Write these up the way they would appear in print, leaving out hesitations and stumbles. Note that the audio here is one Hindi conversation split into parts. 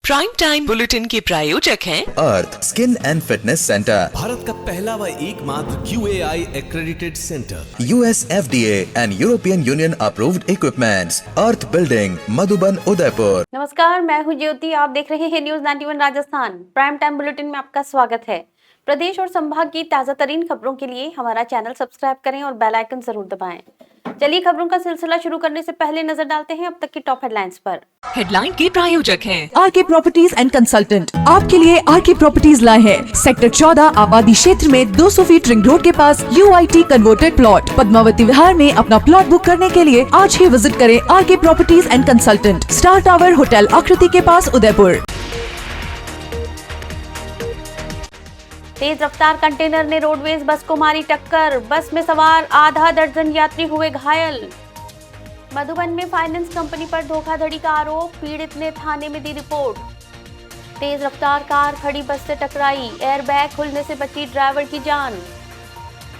प्राइम टाइम बुलेटिन के प्रायोजक हैं Earth skin and fitness centre, Bharat का पहला व एकमात्र QAI accredited centre, US FDA and European Union approved equipments, Earth building, Madhuban, Udaipur. नमस्कार, मैं हूं ज्योति। आप देख रहे हैं news 91 Rajasthan. Prime time bulletin में आपका स्वागत है। प्रदेश और संभाग की ताजा तरीन खबरों के लिए हमारा चैनल सब्सक्राइब करें और बेल आइकन जरूर दबाएं। चलिए खबरों का सिलसिला शुरू करने से पहले नजर डालते हैं अब तक की टॉप हेडलाइंस पर। हेडलाइन के प्रायोजक हैं आरके प्रॉपर्टीज एंड कंसल्टेंट। आपके लिए आरके प्रॉपर्टीज लाए हैं सेक्टर 14 आबादी क्षेत्र में 200 फीट रिंग रोड के पास UIT converted plot. Padmavati Vihar में अपना प्लॉट बुक करने के लिए आज ही विजिट करें RK properties and consultant, star tower hotel Aakriti के पास, उदयपुर। तेज रफ्तार कंटेनर ने रोडवेज बस को मारी टक्कर। बस में सवार आधा दर्जन यात्री हुए घायल। मधुबन में फाइनेंस कंपनी पर धोखाधड़ी का आरोप, पीड़ित ने थाने में दी रिपोर्ट। तेज रफ्तार कार खड़ी बस से टकराई, एयरबैग खुलने से बची ड्राइवर की जान।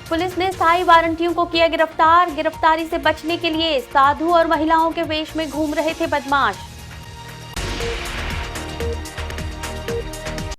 पुलिस ने स्थायी वारंटियों को किया गिरफ्तार। गिरफ्तारी से बचने के लिए साधु और महिलाओं के वेश में घूम रहे थे बदमाश।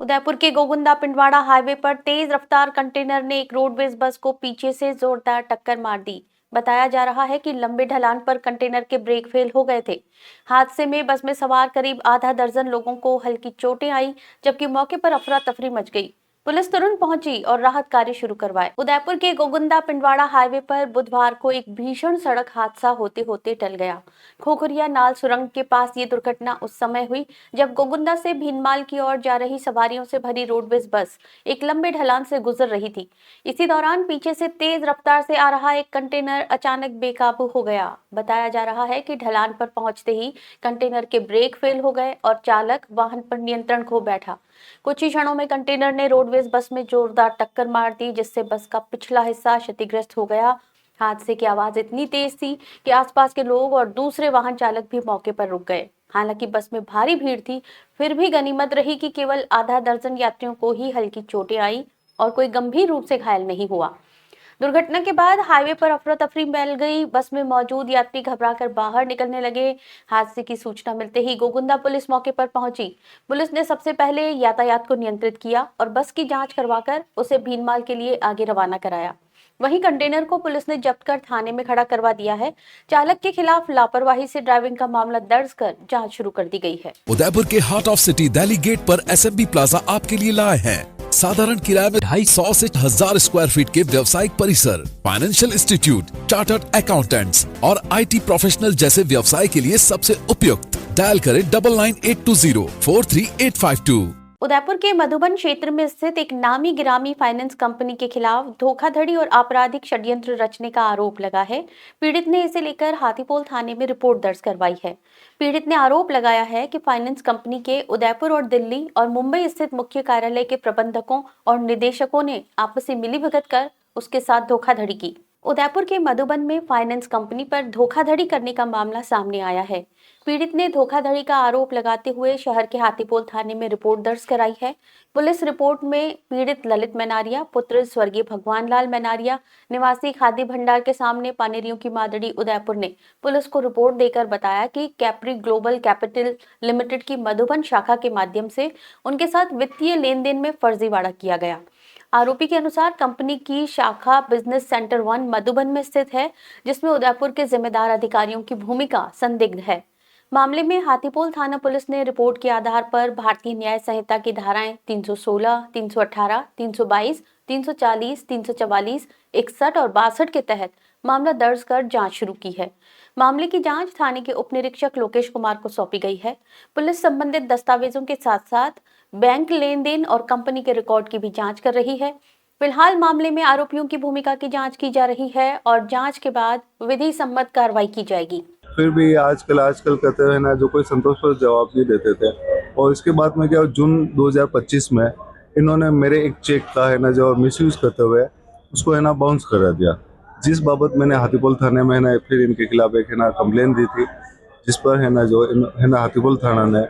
उदयपुर के गोगुंदा पिंडवाड़ा हाईवे पर तेज रफ्तार कंटेनर ने एक रोडवेज बस को पीछे से जोरदार टक्कर मार दी। बताया जा रहा है कि लंबे ढलान पर कंटेनर के ब्रेक फेल हो गए थे। हादसे में बस में सवार करीब आधा दर्जन लोगों को हल्की चोटें आई, जबकि मौके पर अफरा तफरी मच गई। पुलिस तुरंत पहुंची और राहत कार्य शुरू करवाए। उदयपुर के गोगुंदा पिंडवाड़ा हाईवे पर बुधवार को एक भीषण सड़क हादसा होते होते टल गया। खोखरिया नाल सुरंग के पास ये दुर्घटना उस समय हुई जब गोगुंदा से भीनमाल की ओर जा रही सवारियों से भरी रोडवेज बस एक लंबे ढलान से गुजर रही थी। इसी दौरान पीछे से तेज रफ्तार से आ रहा एक कंटेनर अचानक बेकाबू हो गया। बताया जा रहा है कि ढलान पर पहुंचते ही कंटेनर के ब्रेक फेल हो गए और चालक वाहन पर नियंत्रण खो बैठा। कुछ ही क्षणों में कंटेनर ने रोडवेज बस में जोरदार टक्कर मार दी, जिससे बस का पिछला हिस्सा क्षतिग्रस्त हो गया। हादसे की आवाज इतनी तेज थी कि आसपास के लोग और दूसरे वाहन चालक भी मौके पर रुक गए। हालांकि बस में भारी भीड़ थी, फिर भी गनीमत रही कि केवल आधा दर्जन यात्रियों को ही हल्की चोटें आई और कोई गंभीर रूप से घायल नहीं हुआ। दुर्घटना के बाद हाईवे पर अफरा तफरी फैल गई। बस में मौजूद यात्री घबराकर बाहर निकलने लगे। हादसे की सूचना मिलते ही गोगुंदा पुलिस मौके पर पहुंची। पुलिस ने सबसे पहले यातायात को नियंत्रित किया और बस की जांच करवाकर उसे भीनमाल के लिए आगे रवाना कराया। वहीं कंटेनर को पुलिस ने जब्त कर थाने में खड़ा करवा दिया है। चालक के खिलाफ लापरवाही से ड्राइविंग का मामला दर्ज कर जांच शुरू कर दी गई है। उदयपुर के heart of city Delhi gate पर SMB प्लाजा आपके लिए लाए हैं साधारण किराए में 250 से 1000 स्क्वायर फीट के व्यवसायिक परिसर, फाइनेंशियल इंस्टीट्यूट, चार्टर्ड अकाउंटेंट्स और IT प्रोफेशनल जैसे व्यवसाय के लिए सबसे उपयुक्त। डायल करें 9982043852। उदयपुर के मधुबन क्षेत्र में स्थित एक नामी गिरामी फाइनेंस कंपनी के खिलाफ धोखाधड़ी और आपराधिक षड्यंत्र रचने का आरोप लगा है। पीड़ित ने इसे लेकर हाथीपोल थाने में रिपोर्ट दर्ज करवाई है। पीड़ित ने आरोप लगाया है कि फाइनेंस कंपनी के उदयपुर और दिल्ली और मुंबई स्थित मुख्य कार्यालय के प्रबंधकों और निदेशकों ने आपसी मिलीभगत कर उसके साथ धोखाधड़ी की। उदयपुर के मधुबन में फाइनेंस कंपनी पर धोखाधड़ी करने का मामला सामने आया है। पीड़ित ने धोखाधड़ी का आरोप लगाते हुए शहर के हाथीपोल थाने में रिपोर्ट दर्ज कराई है। पुलिस रिपोर्ट में पीड़ित ललित मैनारिया पुत्र स्वर्गीय भगवान लाल मैनारिया निवासी खादी भंडार के सामने पानेरियों की मादड़ी उदयपुर ने पुलिस को रिपोर्ट देकर बताया कि कैप्री ग्लोबल कैपिटल लिमिटेड की मधुबन शाखा के माध्यम से उनके साथ वित्तीय लेन देन में फर्जीवाड़ा किया गया। आरोपी के अनुसार कंपनी की शाखा बिजनेस सेंटर 1 मधुबन में स्थित है, जिसमें उदयपुर के जिम्मेदार अधिकारियों की भूमिका संदिग्ध है। मामले में हाथीपोल थाना पुलिस ने रिपोर्ट के आधार पर भारतीय न्याय संहिता की धाराएं 316, 318, 322, 340, 344, 61 और 62 के तहत मामला दर्ज कर जांच शुरू की है। मामले की जांच थाने के उप निरीक्षक लोकेश कुमार को सौंपी गई है। पुलिस संबंधित दस्तावेजों के साथ साथ बैंक लेन देन और कंपनी के रिकॉर्ड की भी जांच कर रही है। फिलहाल मामले में आरोपियों की भूमिका की जांच की जा रही है और जांच के बाद विधि सम्मत कार्रवाई की जाएगी। फिर भी आजकल कहते हैं ना, जो कोई संतोषजनक जवाब नहीं देते थे। और इसके बाद में क्या, जून 2025 में इन्होंने मेरे एक चेक का है ना जो मिसयूज करते हुए उसको है ना बाउंस करा दिया, जिस बाबत मैंने हाथीपोल थाने में है ना फिर इनके खिलाफ एक है ना कंप्लेन दी थी, जिस पर है ना जो है ना हाथीपोल थाना ने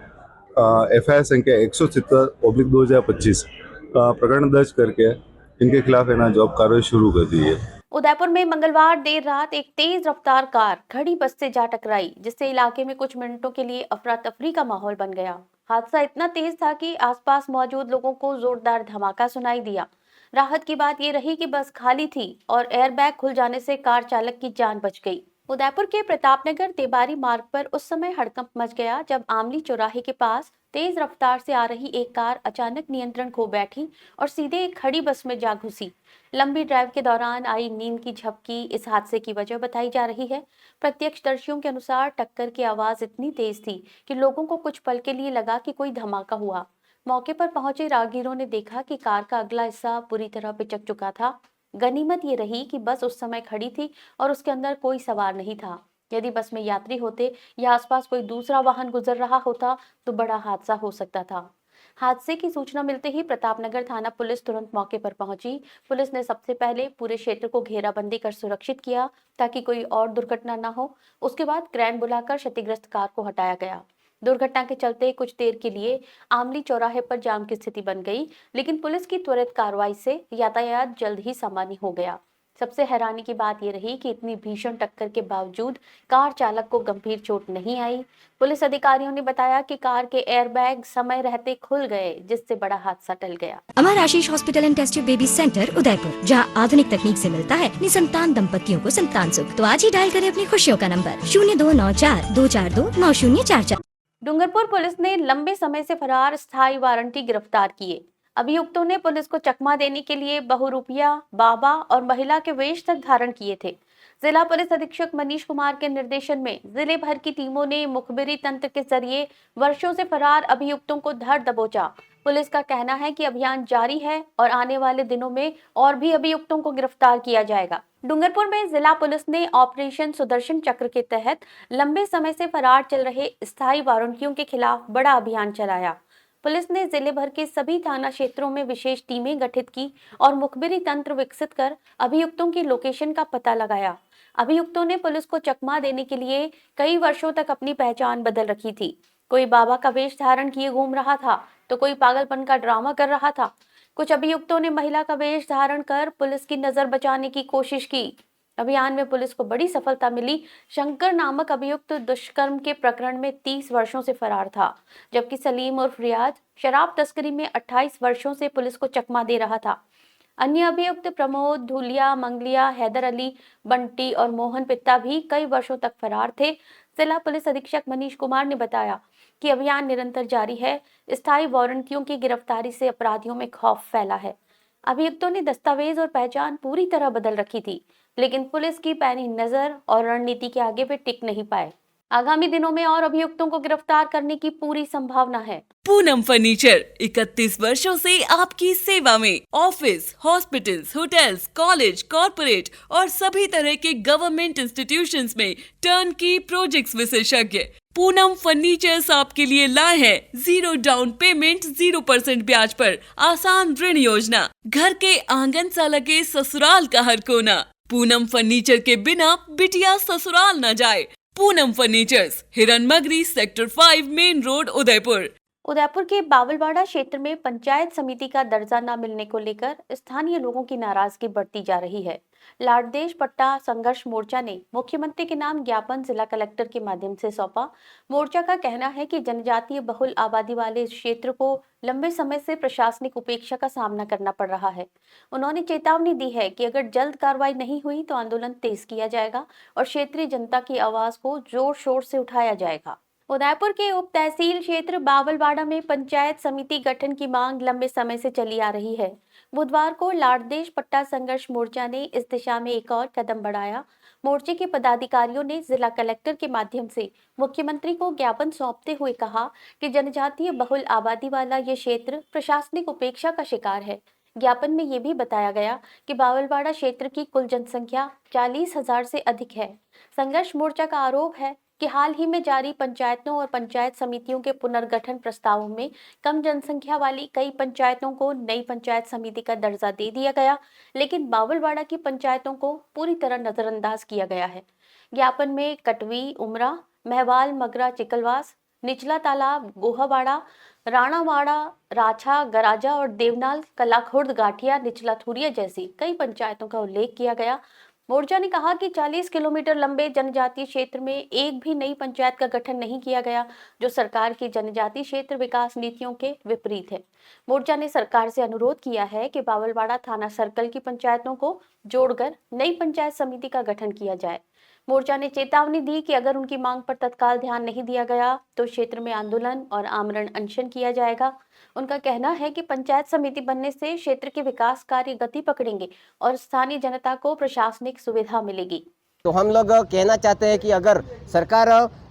FIR संख्या 170/2025 का प्रकरण दर्ज करके इनके खिलाफ है ना जॉब कार्रवाई शुरू कर दी है। उदयपुर में मंगलवार देर रात एक तेज रफ्तार कार खड़ी बस से जा टकराई, जिससे इलाके में कुछ मिनटों के लिए अफरा तफरी का माहौल बन गया। हादसा इतना तेज था कि आसपास मौजूद लोगों को जोरदार धमाका सुनाई दिया। राहत की बात यह रही कि बस खाली थी और एयरबैग खुल जाने से कार चालक की जान बच गई। उदयपुर के प्रतापनगर तेबारी मार्ग पर उस समय हड़कंप मच गया जब आमली चौराहे के पास तेज रफ्तार से आ रही एक कार अचानक नियंत्रण खो बैठी और सीधे एक खड़ी बस में जा घुसी। लंबी ड्राइव के दौरान आई नींद की झपकी इस हादसे की वजह बताई जा रही है। प्रत्यक्षदर्शियों के अनुसार टक्कर की आवाज इतनी तेज थी कि लोगों को कुछ पल के लिए लगा कि कोई धमाका हुआ। मौके पर पहुंचे राहगीरों ने देखा कि कार का अगला हिस्सा पूरी तरह पिचक चुका था। गनीमत ये रही कि बस उस समय खड़ी थी और उसके अंदर कोई सवार नहीं था। यदि बस में यात्री होते या आसपास कोई दूसरा वाहन गुजर रहा होता तो बड़ा हादसा हो सकता था। हादसे की सूचना मिलते ही प्रतापनगर थाना पुलिस तुरंत मौके पर पहुंची। पुलिस ने सबसे पहले पूरे क्षेत्र को घेराबंदी कर सुरक्षित किया ताकि कोई और दुर्घटना न हो। उसके बाद क्रेन बुलाकर क्षतिग्रस्त कार को हटाया गया। दुर्घटना के चलते कुछ देर के लिए आमली चौराहे पर जाम की स्थिति बन गई, लेकिन पुलिस की त्वरित कार्रवाई से यातायात जल्द ही सामान्य हो गया। सबसे हैरानी की बात यह रही कि इतनी भीषण टक्कर के बावजूद कार चालक को गंभीर चोट नहीं आई। पुलिस अधिकारियों ने बताया कि कार के एयरबैग समय रहते खुल गए, जिससे बड़ा हादसा टल गया। Amar Ashish hospital and test tube baby centre Udaipur, जहां आधुनिक तकनीक से मिलता है निसंतान दंपतियों को संतान सुख। तो आज ही डायल करें अपनी खुशियों का नंबर 0294-242-9044। डूंगरपुर पुलिस ने लंबे समय से फरार स्थायी वारंटी गिरफ्तार किए। अभियुक्तों ने पुलिस को चकमा देने के लिए बहुरूपिया, बाबा और महिला के वेश तक धारण किए थे। जिला पुलिस अधीक्षक मनीष कुमार के निर्देशन में जिले भर की टीमों ने मुखबिरी तंत्र के जरिए वर्षों से फरार अभियुक्तों को धर दबोचा। पुलिस का कहना है कि अभियान जारी है और आने वाले दिनों में और भी अभियुक्तों को गिरफ्तार किया जाएगा। डूंगरपुर में जिला पुलिस ने ऑपरेशन सुदर्शन चक्र के तहत लंबे समय से फरार चल रहे स्थायी वारंटियों के खिलाफ बड़ा अभियान चलाया। पुलिस ने जिले भर के सभी थाना क्षेत्रों में विशेष टीमें गठित की और मुखबिरी तंत्र विकसित कर अभियुक्तों की लोकेशन का पता लगाया। अभियुक्तों ने पुलिस को चकमा देने के लिए कई वर्षों तक अपनी पहचान बदल रखी थी। कोई बाबा का वेश धारण किए घूम रहा था तो कोई पागलपन का ड्रामा कर रहा था। कुछ अभियुक्तों ने महिला का वेश धारण कर पुलिस की नजर बचाने की कोशिश की। अभियान में पुलिस को बड़ी सफलता मिली। शंकर नामक अभियुक्त दुष्कर्म के प्रकरण में 30 वर्षों से फरार था, जबकि सलीम उर्फ रियाज शराब तस्करी में 28 वर्षों से पुलिस को चकमा दे रहा था। अन्य अभियुक्त प्रमोद, धुलिया, मंगलिया, हैदर अली, बंटी और मोहन पित्ता भी कई वर्षों तक फरार थे। जिला पुलिस अधीक्षक मनीष कुमार ने बताया कि अभियान निरंतर जारी है। स्थायी वारंटियों की गिरफ्तारी से अपराधियों में खौफ फैला है। अभियुक्तों ने दस्तावेज और पहचान पूरी तरह बदल रखी थी, लेकिन पुलिस की पैनी नजर और रणनीति के आगे वे टिक नहीं पाए। आगामी दिनों में और अभियुक्तों को गिरफ्तार करने की पूरी संभावना है। पूनम फर्नीचर 31 वर्षों से आपकी सेवा में। Office, hospitals, hotels, college, corporate और सभी तरह के गवर्नमेंट इंस्टीट्यूशंस में टर्नकी प्रोजेक्ट्स विशेषज्ञ पूनम फर्नीचर्स आपके लिए लाए हैं 0 डाउन पेमेंट 0% ब्याज पर आसान ऋण योजना। घर के आंगन सा लगे ससुराल का हर कोना। पूनम फर्नीचर के बिना बिटिया ससुराल न जाए। Poonam furnitures, Hiranmagri, sector 5, main road, Udaipur. Udaipur के बावलवाड़ा क्षेत्र में पंचायत समिति का दर्जा न मिलने को लेकर स्थानीय लोगों की नाराजगी बढ़ती जा रही है। लाडदेश पट्टा संघर्ष मोर्चा ने मुख्यमंत्री के नाम ज्ञापन जिला कलेक्टर के माध्यम से सौंपा। मोर्चा का कहना है कि जनजातीय बहुल आबादी वाले इस क्षेत्र को लंबे समय से प्रशासनिक उपेक्षा का सामना करना पड़ रहा है। उन्होंने चेतावनी दी है कि अगर जल्द कार्रवाई नहीं हुई तो आंदोलन तेज किया जाएगा और क्षेत्रीय जनता की आवाज को जोर शोर से उठाया जाएगा। उदयपुर के उप तहसील क्षेत्र बावलवाड़ा में पंचायत समिति गठन की मांग लंबे समय से चली आ रही है। बुधवार को लाडदेश पट्टा संघर्ष मोर्चा ने इस दिशा में एक और कदम बढ़ाया। मोर्चे के पदाधिकारियों ने जिला कलेक्टर के माध्यम से मुख्यमंत्री को ज्ञापन सौंपते हुए कहा कि जनजातीय बहुल आबादी वाला ये क्षेत्र प्रशासनिक उपेक्षा का शिकार है। ज्ञापन में ये भी बताया गया कि बावलवाड़ा क्षेत्र की कुल जनसंख्या 40,000 से अधिक है। संघर्ष मोर्चा का आरोप है कि हाल ही में जारी पंचायतों और पंचायत समितियों के पुनर्गठन प्रस्तावों में कम जनसंख्या वाली कई पंचायतों को नई पंचायत समिति का दर्जा दे दिया गया, लेकिन बावलवाड़ा की पंचायतों को पूरी तरह नजरअंदाज किया गया है। ज्ञापन में कटवी, उमरा, महवाल, मगरा, चिकलवास, निचला तालाब, गोहावाड़ा, राणावाड़ा, राछा, गराजा और देवनाल, कलाखुर्द, गाठिया, निचला थुरिया जैसी कई पंचायतों का उल्लेख किया गया। मोर्चा ने कहा कि 40 किलोमीटर लंबे जनजातीय क्षेत्र में एक भी नई पंचायत का गठन नहीं किया गया, जो सरकार की जनजातीय क्षेत्र विकास नीतियों के विपरीत है। मोर्चा ने सरकार से अनुरोध किया है कि बावलवाड़ा थाना सर्कल की पंचायतों को जोड़कर नई पंचायत समिति का गठन किया जाए। मोर्चा ने चेतावनी दी कि अगर उनकी मांग पर तत्काल ध्यान नहीं दिया गया तो क्षेत्र में आंदोलन और आमरण अनशन किया जाएगा। उनका कहना है कि पंचायत समिति बनने से क्षेत्र के विकास कार्य गति पकड़ेंगे और स्थानीय जनता को प्रशासनिक सुविधा मिलेगी। तो हम लोग कहना चाहते हैं कि अगर सरकार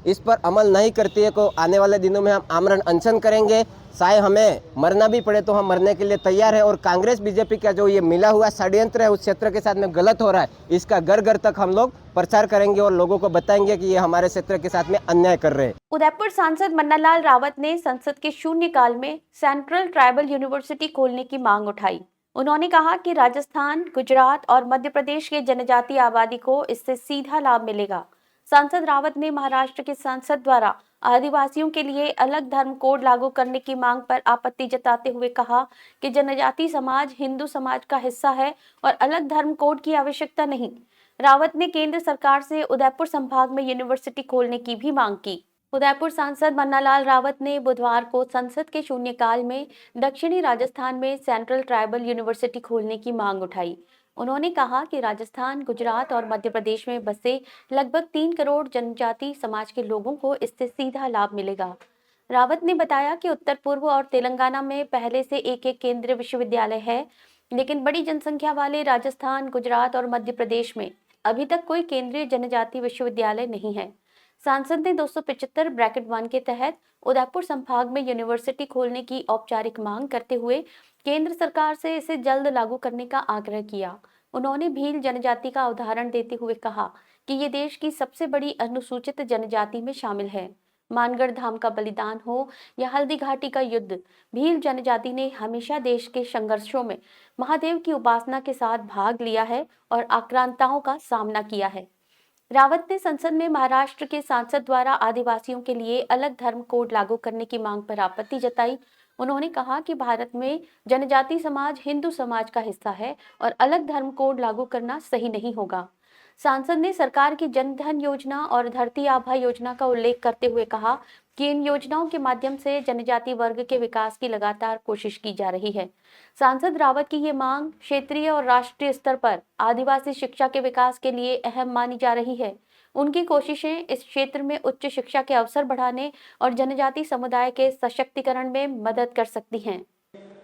इस पर अमल नहीं करती है तो आने वाले दिनों में हम आमरण अनशन करेंगे। चाहे हमें मरना भी पड़े तो हम मरने के लिए तैयार है। और कांग्रेस बीजेपी का जो ये मिला हुआ षड्यंत्र है उस क्षेत्र के साथ में गलत हो रहा है, इसका घर घर तक हम लोग प्रचार करेंगे और लोगों को बताएंगे कि ये हमारे क्षेत्र के साथ में अन्याय कर रहे हैं। उदयपुर सांसद मन्नालाल रावत ने संसद के शून्यकाल में सेंट्रल ट्राइबल यूनिवर्सिटी खोलने की मांग उठाई। उन्होंने कहा कि राजस्थान, गुजरात और मध्य प्रदेश के जनजातीय आबादी को इससे सीधा लाभ मिलेगा। सांसद रावत ने महाराष्ट्र के सांसद द्वारा आदिवासियों के लिए अलग धर्म कोड लागू करने की मांग पर आपत्ति जताते हुए कहा कि जनजातीय समाज हिंदू समाज का हिस्सा है और अलग धर्म कोड की आवश्यकता नहीं। रावत ने केंद्र सरकार से उदयपुर संभाग में यूनिवर्सिटी खोलने की भी मांग की। उदयपुर सांसद मन्नालाल रावत ने बुधवार को संसद के शून्यकाल में दक्षिणी राजस्थान में सेंट्रल ट्राइबल यूनिवर्सिटी खोलने की मांग उठाई। उन्होंने कहा कि राजस्थान, गुजरात और मध्य प्रदेश में बसे लगभग 3 करोड़ जनजाति समाज के लोगों को इससे सीधा लाभ मिलेगा। रावत ने बताया कि उत्तर पूर्व और तेलंगाना में पहले से एक केंद्रीय विश्वविद्यालय है, लेकिन बड़ी जनसंख्या वाले राजस्थान, गुजरात और मध्य प्रदेश में अभी तक कोई केंद्रीय जनजातीय विश्वविद्यालय नहीं है। सांसद ने 275(1) के तहत उदयपुर संभाग में यूनिवर्सिटी खोलने की औपचारिक मांग करते हुए केंद्र सरकार से इसे जल्द लागू करने का आग्रह किया। उन्होंने भील जनजाति का उदाहरण देते हुए कहा कि ये देश की सबसे बड़ी अनुसूचित जनजाति में शामिल है। मानगढ़ धाम का बलिदान हो या हल्दी घाटी का युद्ध, भील जनजाति ने हमेशा देश के संघर्षों में महादेव की उपासना के साथ भाग लिया है और आक्रांताओं का सामना किया है। रावत ने संसद में महाराष्ट्र के सांसद द्वारा आदिवासियों के लिए अलग धर्म कोड लागू करने की मांग पर आपत्ति जताई। उन्होंने कहा कि भारत में जनजाति समाज हिंदू समाज का हिस्सा है और अलग धर्म कोड लागू करना सही नहीं होगा। सांसद ने सरकार की जनधन योजना और धरती आभा योजना का उल्लेख करते हुए कहा कि इन योजनाओं के माध्यम से जनजाति वर्ग के विकास की लगातार कोशिश की जा रही है। सांसद रावत की ये मांग क्षेत्रीय और राष्ट्रीय स्तर पर आदिवासी शिक्षा के विकास के लिए अहम मानी जा रही है। उनकी कोशिशें इस क्षेत्र में उच्च शिक्षा के अवसर बढ़ाने और जनजाति समुदाय के सशक्तिकरण में मदद कर सकती हैं।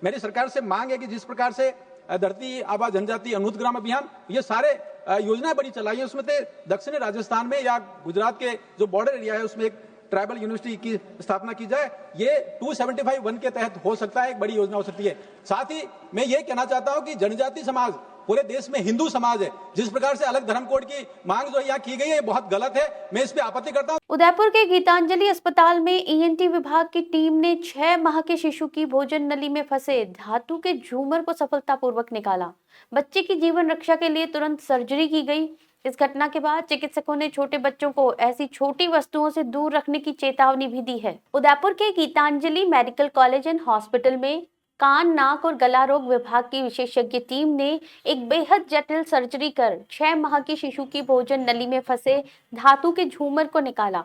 मेरी सरकार से मांग है कि जिस प्रकार से धरती आभा जनजाति अनुग्राम अभियान, ये सारे योजनाएं बड़ी चलाई है, उसमें दक्षिणी राजस्थान में या गुजरात के जो बॉर्डर एरिया है उसमें एक ट्राइबल यूनिवर्सिटी की स्थापना की जाए। ये 275(1) के तहत हो सकता है, एक बड़ी योजना हो सकती है। साथ ही मैं ये कहना चाहता हूं कि जनजाति समाज पूरे देश में हिंदू समाज है। जिस प्रकार से अलग धर्म कोड की मांग जो यहाँ की गई है, ये बहुत गलत है। मैं इस पे आपत्ति करता हूँ। उदयपुर के गीतांजलि अस्पताल में ईएनटी विभाग की टीम ने 6 माह के शिशु की भोजन नली में फंसे धातु के झूमर को सफलतापूर्वक निकाला। बच्चे की जीवन रक्षा के लिए तुरंत सर्जरी की गई। इस घटना के बाद चिकित्सकों ने छोटे बच्चों को ऐसी छोटी वस्तुओं से दूर रखने की चेतावनी भी दी है। उदयपुर के Geetanjali medical college and hospital में कान, नाक और गला रोग विभाग की विशेषज्ञ टीम ने एक बेहद जटिल सर्जरी कर 6 माह की शिशु की भोजन नली में फंसे धातु के झूमर को निकाला।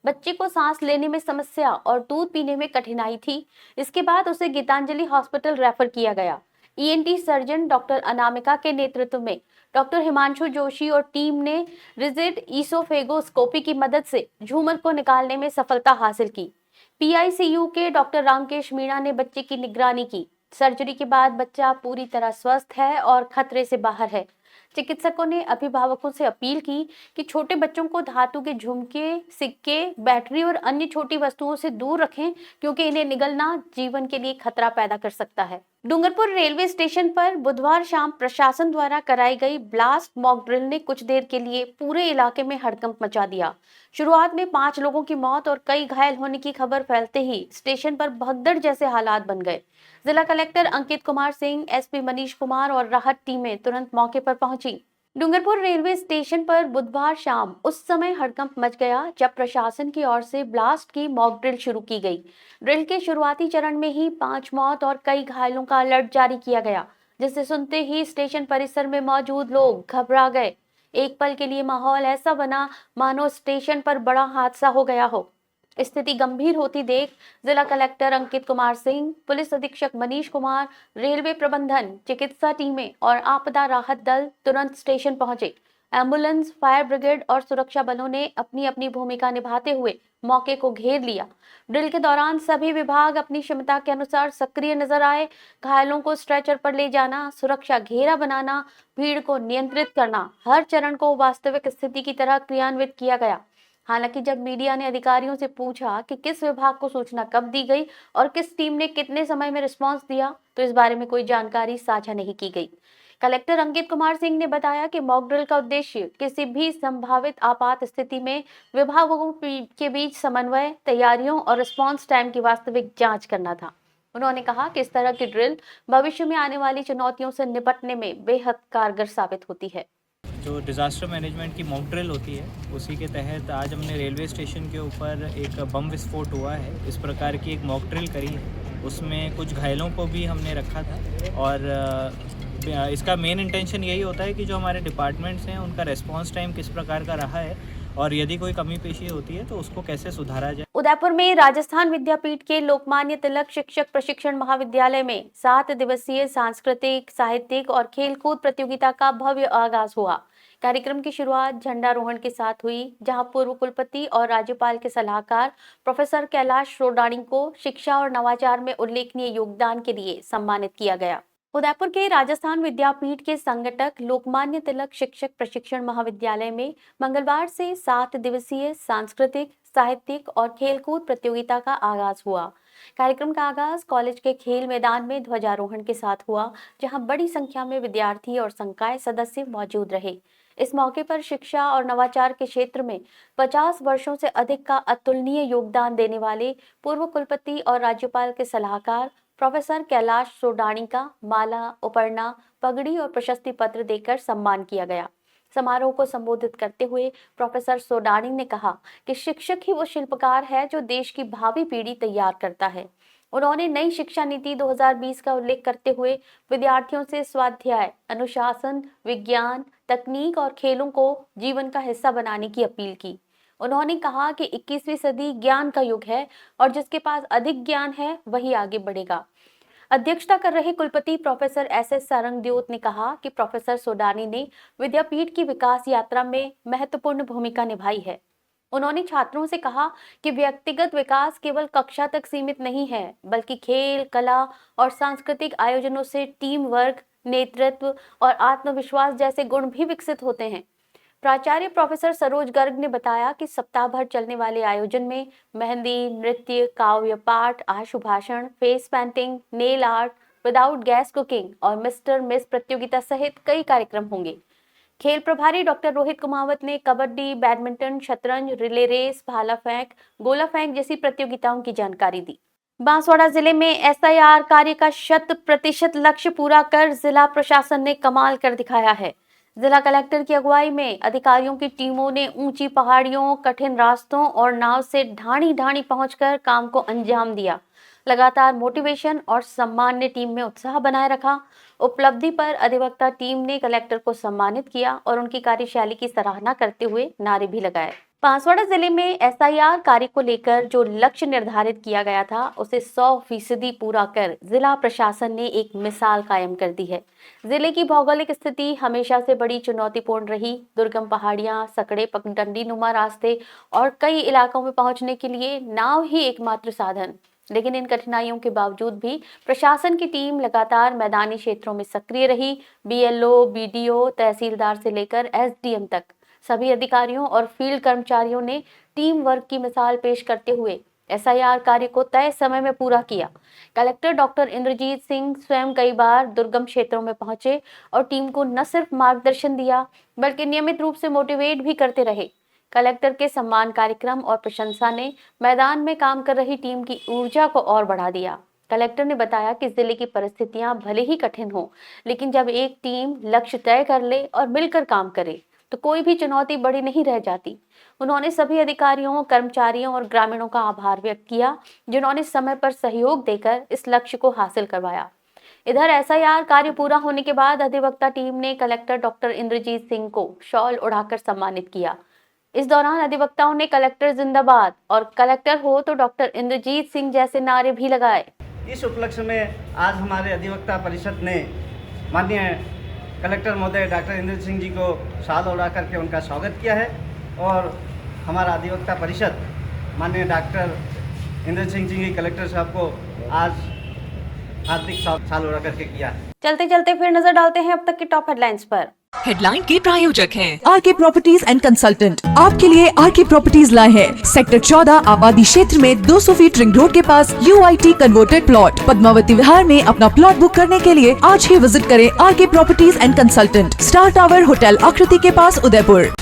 बच्चे को सांस लेने में समस्या और दूध पीने में कठिनाई थी। इसके बाद उसे गीतांजलि हॉस्पिटल रेफर किया गया। ईएनटी सर्जन डॉक्टर अनामिका के नेतृत्व में डॉक्टर हिमांशु जोशी और टीम ने रिजिड ईसोफेगोस्कोपी की मदद से झूमर को निकालने में सफलता हासिल की। पीआईसीयू के डॉक्टर रामकेश मीणा ने बच्चे की निगरानी की। सर्जरी के बाद बच्चा पूरी तरह स्वस्थ है और खतरे से बाहर है। चिकित्सकों ने अभिभावकों से अपील की कि छोटे बच्चों को धातु के झुमके, सिक्के, बैटरी और अन्य छोटी वस्तुओं से दूर रखें, क्योंकि इन्हें निगलना जीवन के लिए खतरा पैदा कर सकता है। डूंगरपुर रेलवे स्टेशन पर बुधवार शाम प्रशासन द्वारा कराई गई ब्लास्ट मॉक ड्रिल ने कुछ देर के लिए पूरे इलाके में हड़कंप मचा दिया। शुरुआत में 5 लोगों की मौत और कई घायल होने की खबर फैलते ही स्टेशन पर भगदड़ जैसे हालात बन गए। जिला कलेक्टर अंकित कुमार सिंह, एसपी मनीष कुमार और राहत टीमें तुरंत मौके पर पहुंची। डूंगरपुर रेलवे स्टेशन पर बुधवार शाम उस समय हड़कंप मच गया जब प्रशासन की ओर से ब्लास्ट की मॉक ड्रिल शुरू की गई। ड्रिल के शुरुआती चरण में ही 5 मौत और कई घायलों का अलर्ट जारी किया गया, जिसे सुनते ही स्टेशन परिसर में मौजूद लोग घबरा गए। एक पल के लिए माहौल ऐसा बना मानो स्टेशन पर बड़ा हादसा हो गया हो। स्थिति गंभीर होती देख जिला कलेक्टर अंकित कुमार सिंह, पुलिस अधीक्षक मनीष कुमार, रेलवे प्रबंधन, चिकित्सा टीमें और आपदा राहत दल तुरंत स्टेशन पहुंचे। एम्बुलेंस, फायर ब्रिगेड और सुरक्षा बलों ने अपनी अपनी भूमिका निभाते हुए मौके को घेर लिया। ड्रिल के दौरान सभी विभाग अपनी क्षमता के अनुसार सक्रिय नजर आए। घायलों को स्ट्रेचर पर ले जाना, सुरक्षा घेरा बनाना, भीड़ को नियंत्रित करना, हर चरण को वास्तविक स्थिति की तरह क्रियान्वित किया गया। हालांकि जब मीडिया ने अधिकारियों से पूछा कि किस विभाग को सूचना कब दी गई और किस टीम ने कितने समय में रिस्पांस दिया, तो इस बारे में कोई जानकारी साझा नहीं की गई। कलेक्टर अंकित कुमार सिंह ने बताया कि मॉक ड्रिल का उद्देश्य किसी भी संभावित आपात स्थिति में विभागों के बीच समन्वय, तैयारियों और रिस्पांस टाइम की वास्तविक जांच करना था। उन्होंने कहा कि इस तरह की ड्रिल भविष्य में आने वाली चुनौतियों से निपटने में बेहद कारगर साबित होती है। जो डिज़ास्टर मैनेजमेंट की मॉक ड्रिल होती है, उसी के तहत आज हमने रेलवे स्टेशन के ऊपर एक बम विस्फोट हुआ है, इस प्रकार की एक मॉक ड्रिल करी है। उसमें कुछ घायलों को भी हमने रखा था और इसका मेन इंटेंशन यही होता है कि जो हमारे डिपार्टमेंट्स हैं उनका रेस्पॉन्स टाइम किस प्रकार का रहा है और यदि कोई कमी पेशी होती है तो उसको कैसे सुधारा जाए। उदयपुर में राजस्थान विद्यापीठ के लोकमान्य तिलक शिक्षक प्रशिक्षण महाविद्यालय में 7 दिवसीय सांस्कृतिक, साहित्यिक और खेलकूद प्रतियोगिता का भव्य आगाज हुआ। कार्यक्रम की शुरुआत झंडारोहण के साथ हुई, जहां पूर्व कुलपति और राज्यपाल के सलाहकार प्रोफेसर कैलाश रोडाणी को शिक्षा और नवाचार में उल्लेखनीय योगदान के लिए सम्मानित किया गया। उदयपुर के राजस्थान विद्यापीठ के संगठक लोकमान्य तिलक शिक्षक प्रशिक्षण महाविद्यालय में मंगलवार से 7 दिवसीय सांस्कृतिक, साहित्यिक और खेलकूद प्रतियोगिता का आगाज हुआ। कार्यक्रम का आगाज कॉलेज के खेल मैदान में ध्वजारोहण के साथ हुआ, जहां बड़ी संख्या में विद्यार्थी और संकाय सदस्य मौजूद रहे। इस मौके पर शिक्षा और नवाचार के क्षेत्र में 50 वर्षों से अधिक का अतुलनीय योगदान देने वाले पूर्व कुलपति और राज्यपाल के सलाहकार प्रोफेसर कैलाश रोडाणी का माला, उपरना, पगड़ी और प्रशस्ति पत्र देकर सम्मान किया गया। समारोह को संबोधित करते हुए प्रोफेसर सोडानी ने कहा कि शिक्षक ही वो शिल्पकार है जो देश की भावी पीढ़ी तैयार करता है। उन्होंने नई शिक्षा नीति 2020 का उल्लेख करते हुए विद्यार्थियों से स्वाध्याय, अनुशासन, विज्ञान, तकनीक और खेलों को जीवन का हिस्सा बनाने की अपील की। उन्होंने कहा कि 21वीं सदी ज्ञान का युग है और जिसके पास अधिक ज्ञान है वही आगे बढ़ेगा। अध्यक्षता कर रहे कुलपति प्रोफेसर एस.एस. सारंगद्योत ने कहा कि प्रोफेसर सोडानी ने विद्यापीठ की विकास यात्रा में महत्वपूर्ण भूमिका निभाई है। उन्होंने छात्रों से कहा कि व्यक्तिगत विकास केवल कक्षा तक सीमित नहीं है, बल्कि खेल, कला और सांस्कृतिक आयोजनों से टीम वर्क, नेतृत्व और आत्मविश्वास जैसे गुण भी विकसित होते हैं। प्राचार्य प्रोफेसर सरोज गर्ग ने बताया कि सप्ताह भर चलने वाले आयोजन में मेहंदी, नृत्य, काव्य पाठ, आशु भाषण, face painting, nail art, without gas cooking और मिस्टर मिस प्रतियोगिता सहित कई कार्यक्रम होंगे। खेल प्रभारी डॉक्टर रोहित कुमावत ने कबड्डी, बैडमिंटन, शतरंज, रिले रेस, भाला फेंक, गोला फेंक जैसी प्रतियोगिताओं की जानकारी दी। बांसवाड़ा जिले में एसआईआर कार्य का 100% लक्ष्य पूरा कर जिला प्रशासन ने कमाल कर दिखाया है। जिला कलेक्टर की अगुवाई में अधिकारियों की टीमों ने ऊंची पहाड़ियों, कठिन रास्तों और नाव से ढाणी पहुंचकर काम को अंजाम दिया। लगातार मोटिवेशन और सम्मान ने टीम में उत्साह बनाए रखा। उपलब्धि पर अधिवक्ता टीम ने कलेक्टर को सम्मानित किया और उनकी कार्यशैली की सराहना करते हुए नारे भी लगाए। बांसवाड़ा जिले में एसआईआर कार्य को लेकर जो लक्ष्य निर्धारित किया गया था उसे 100% पूरा कर जिला प्रशासन ने एक मिसाल कायम कर दी है। जिले की भौगोलिक स्थिति हमेशा से बड़ी चुनौतीपूर्ण रही। दुर्गम पहाड़ियां, सकड़े पगडंडी नुमा रास्ते और कई इलाकों में पहुंचने के लिए नाव ही एकमात्र साधन। लेकिन इन कठिनाइयों के बावजूद भी प्रशासन की टीम लगातार मैदानी क्षेत्रों में सक्रिय रही। बीएलओ, बीडीओ, तहसीलदार से लेकर एसडीएम तक सभी अधिकारियों और फील्ड कर्मचारियों ने टीम वर्क की मिसाल पेश करते हुए एसआईआर कार्य को तय समय में पूरा किया। कलेक्टर डॉक्टर इंद्रजीत सिंह स्वयं कई बार दुर्गम क्षेत्रों में पहुंचे और टीम को न सिर्फ मार्गदर्शन दिया बल्कि नियमित रूप से मोटिवेट भी करते रहे। कलेक्टर के सम्मान कार्यक्रम और प्रशंसा ने मैदान में काम कर रही टीम की ऊर्जा को और बढ़ा दिया। कलेक्टर ने बताया कि जिले की परिस्थितियां भले ही कठिन हो, लेकिन जब एक टीम लक्ष्य तय कर ले और मिलकर काम करे तो कोई भी चुनौती बड़ी नहीं रह जाती। उन्होंने सभी अधिकारियों, कर्मचारियों और ग्रामीणों का आभार व्यक्त किया जिन्होंने समय पर सहयोग देकर इस लक्ष्य को हासिल करवाया। इधर एसआईआर कार्य पूरा होने के बाद अधिवक्ता टीम ने कलेक्टर डॉक्टर इंद्रजीत सिंह को शॉल उड़ाकर सम्मानित किया। इस दौरान अधिवक्ताओं ने कलेक्टर जिंदाबाद और कलेक्टर हो तो डॉक्टर इंद्रजीत सिंह जैसे नारे भी लगाए। इस उपलक्ष्य में आज हमारे अधिवक्ता परिषद ने माननीय कलेक्टर महोदय डॉक्टर इंद्रजीत सिंह जी को शाल उड़ा करके उनका स्वागत किया है और हमारा अधिवक्ता परिषद माननीय डॉक्टर इंद्रजीत सिंह जी की कलेक्टर साहब को आज हार्दिक शाल उड़ा करके किया है। चलते चलते फिर नजर डालते हैं अब तक की टॉप हेडलाइंस पर। हेडलाइन के प्रायोजक हैं आरके प्रॉपर्टीज एंड कंसल्टेंट। आपके लिए आरके प्रॉपर्टीज लाए हैं सेक्टर 14 आबादी क्षेत्र में 200 फीट रिंग रोड के पास UIT converted plot. Padmavati Vihar में अपना प्लॉट बुक करने के लिए आज ही विजिट करें RK properties and consultant, star tower hotel Aakriti के पास, उदयपुर।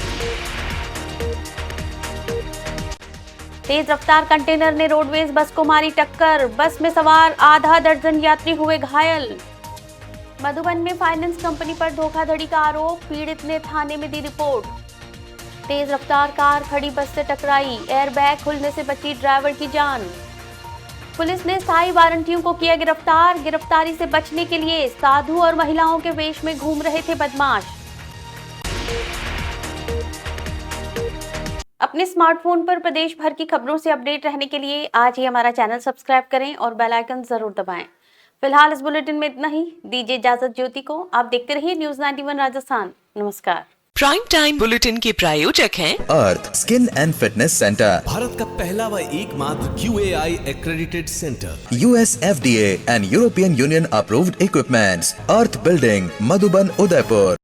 तेज रफ्तार कंटेनर ने रोडवेज बस को मारी टक्कर, बस में सवार आधा दर्जन यात्री हुए घायल। मधुबन में फाइनेंस कंपनी पर धोखाधड़ी का आरोप, पीड़ित ने थाने में दी रिपोर्ट। तेज रफ्तार कार खड़ी बस से टकराई, एयरबैग खुलने से बची ड्राइवर की जान। पुलिस ने स्थायी वारंटियों को किया गिरफ्तार, गिरफ्तारी से बचने के लिए साधु और महिलाओं के वेश में घूम रहे थे बदमाश। अपने स्मार्टफोन पर प्रदेश भर की खबरों से अपडेट रहने के लिए आज ही हमारा चैनल सब्सक्राइब करें और बेल आइकन जरूर दबाएं। फिलहाल इस बुलेटिन में इतना ही। दीजिए इजाजत ज्योति को। आप देखते रहिए न्यूज़ 91 राजस्थान। नमस्कार। प्राइम टाइम बुलेटिन के प्रायोजक हैं Earth skin and fitness centre, Bharat का पहला व एकमात्र QAI accredited centre, US FDA and European Union approved equipments, Earth building, Madhuban, Udaipur.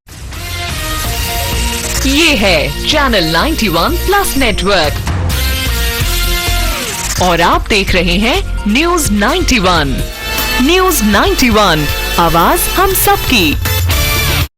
ये है चैनल 91 प्लस नेटवर्क और आप देख रहे हैं न्यूज़ 91। न्यूज़ 91, आवाज हम सबकी।